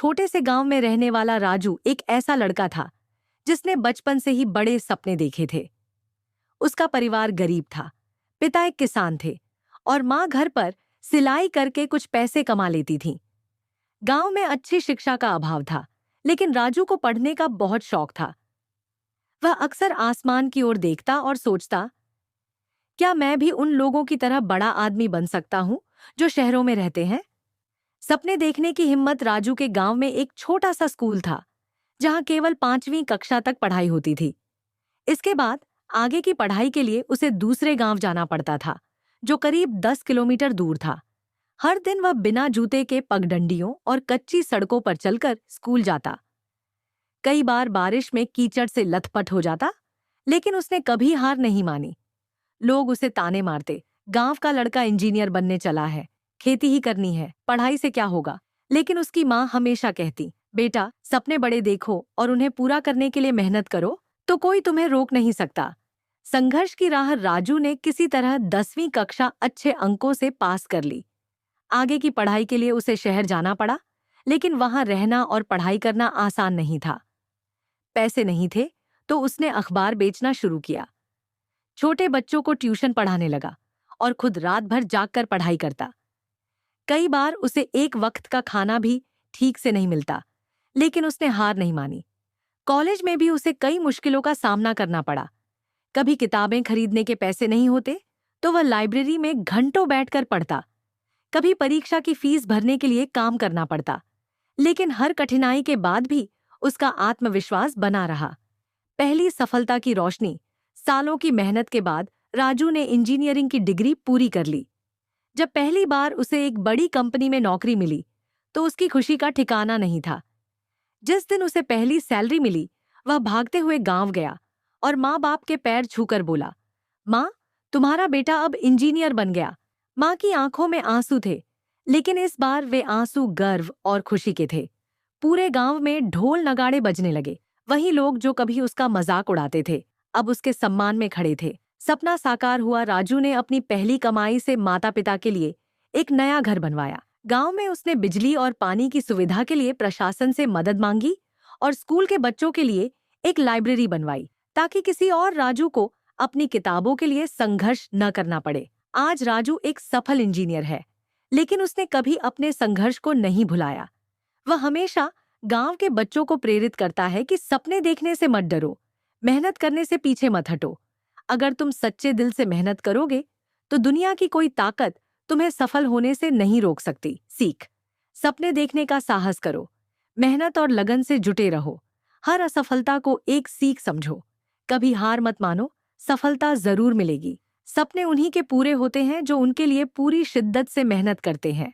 छोटे से गांव में रहने वाला राजू एक ऐसा लड़का था जिसने बचपन से ही बड़े सपने देखे थे। उसका परिवार गरीब था। पिता एक किसान थे और माँ घर पर सिलाई करके कुछ पैसे कमा लेती थी। गांव में अच्छी शिक्षा का अभाव था, लेकिन राजू को पढ़ने का बहुत शौक था। वह अक्सर आसमान की ओर देखता और सोचता, क्या मैं भी उन लोगों की तरह बड़ा आदमी बन सकता हूं जो शहरों में रहते हैं। सपने देखने की हिम्मत राजू के गांव में एक छोटा सा स्कूल था, जहां केवल 5वीं कक्षा तक पढ़ाई होती थी। इसके बाद आगे की पढ़ाई के लिए उसे दूसरे गांव जाना पड़ता था, जो करीब 10 किलोमीटर दूर था। हर दिन वह बिना जूते के पगडंडियों और कच्ची सड़कों पर चलकर स्कूल जाता। कई बार बारिश में कीचड़ से लथपथ हो जाता, लेकिन उसने कभी हार नहीं मानी। लोग उसे ताने मारते, गांव का लड़का इंजीनियर बनने चला है, खेती ही करनी है, पढ़ाई से क्या होगा। लेकिन उसकी माँ हमेशा कहती, बेटा सपने बड़े देखो और उन्हें पूरा करने के लिए मेहनत करो, तो कोई तुम्हें रोक नहीं सकता। संघर्ष की राह राजू ने किसी तरह 10वीं कक्षा अच्छे अंकों से पास कर ली। आगे की पढ़ाई के लिए उसे शहर जाना पड़ा, लेकिन वहां रहना और पढ़ाई करना आसान नहीं था। पैसे नहीं थे तो उसने अखबार बेचना शुरू किया। छोटे बच्चों को ट्यूशन पढ़ाने लगा और खुद रात भर जागकर पढ़ाई करता। कई बार उसे एक वक्त का खाना भी ठीक से नहीं मिलता, लेकिन उसने हार नहीं मानी। कॉलेज में भी उसे कई मुश्किलों का सामना करना पड़ा। कभी किताबें खरीदने के पैसे नहीं होते तो वह लाइब्रेरी में घंटों बैठकर पढ़ता। कभी परीक्षा की फीस भरने के लिए काम करना पड़ता, लेकिन हर कठिनाई के बाद भी उसका आत्मविश्वास बना रहा। पहली सफलता की रोशनी, सालों की मेहनत के बाद राजू ने इंजीनियरिंग की डिग्री पूरी कर ली। जब पहली बार उसे एक बड़ी कंपनी में नौकरी मिली तो उसकी खुशी का ठिकाना नहीं था। जिस दिन उसे पहली सैलरी मिली, वह भागते हुए गांव गया और माँ बाप के पैर छूकर बोला, माँ तुम्हारा बेटा अब इंजीनियर बन गया। माँ की आंखों में आंसू थे, लेकिन इस बार वे आंसू गर्व और खुशी के थे। पूरे गांव में ढोल नगाड़े बजने लगे। वही लोग जो कभी उसका मजाक उड़ाते थे, अब उसके सम्मान में खड़े थे। सपना साकार हुआ। राजू ने अपनी पहली कमाई से माता पिता के लिए एक नया घर बनवाया। गांव में उसने बिजली और पानी की सुविधा के लिए प्रशासन से मदद मांगी और स्कूल के बच्चों के लिए एक लाइब्रेरी बनवाई, ताकि किसी और राजू को अपनी किताबों के लिए संघर्ष न करना पड़े। आज राजू एक सफल इंजीनियर है, लेकिन उसने कभी अपने संघर्ष को नहीं भुलाया। वह हमेशा गांव के बच्चों को प्रेरित करता है कि सपने देखने से मत डरो, मेहनत करने से पीछे मत हटो। अगर तुम सच्चे दिल से मेहनत करोगे तो दुनिया की कोई ताकत तुम्हें सफल होने से नहीं रोक सकती। सीख, सपने देखने का साहस करो, मेहनत और लगन से जुटे रहो। हर असफलता को एक सीख समझो। कभी हार मत मानो, सफलता जरूर मिलेगी। सपने उन्हीं के पूरे होते हैं जो उनके लिए पूरी शिद्दत से मेहनत करते हैं।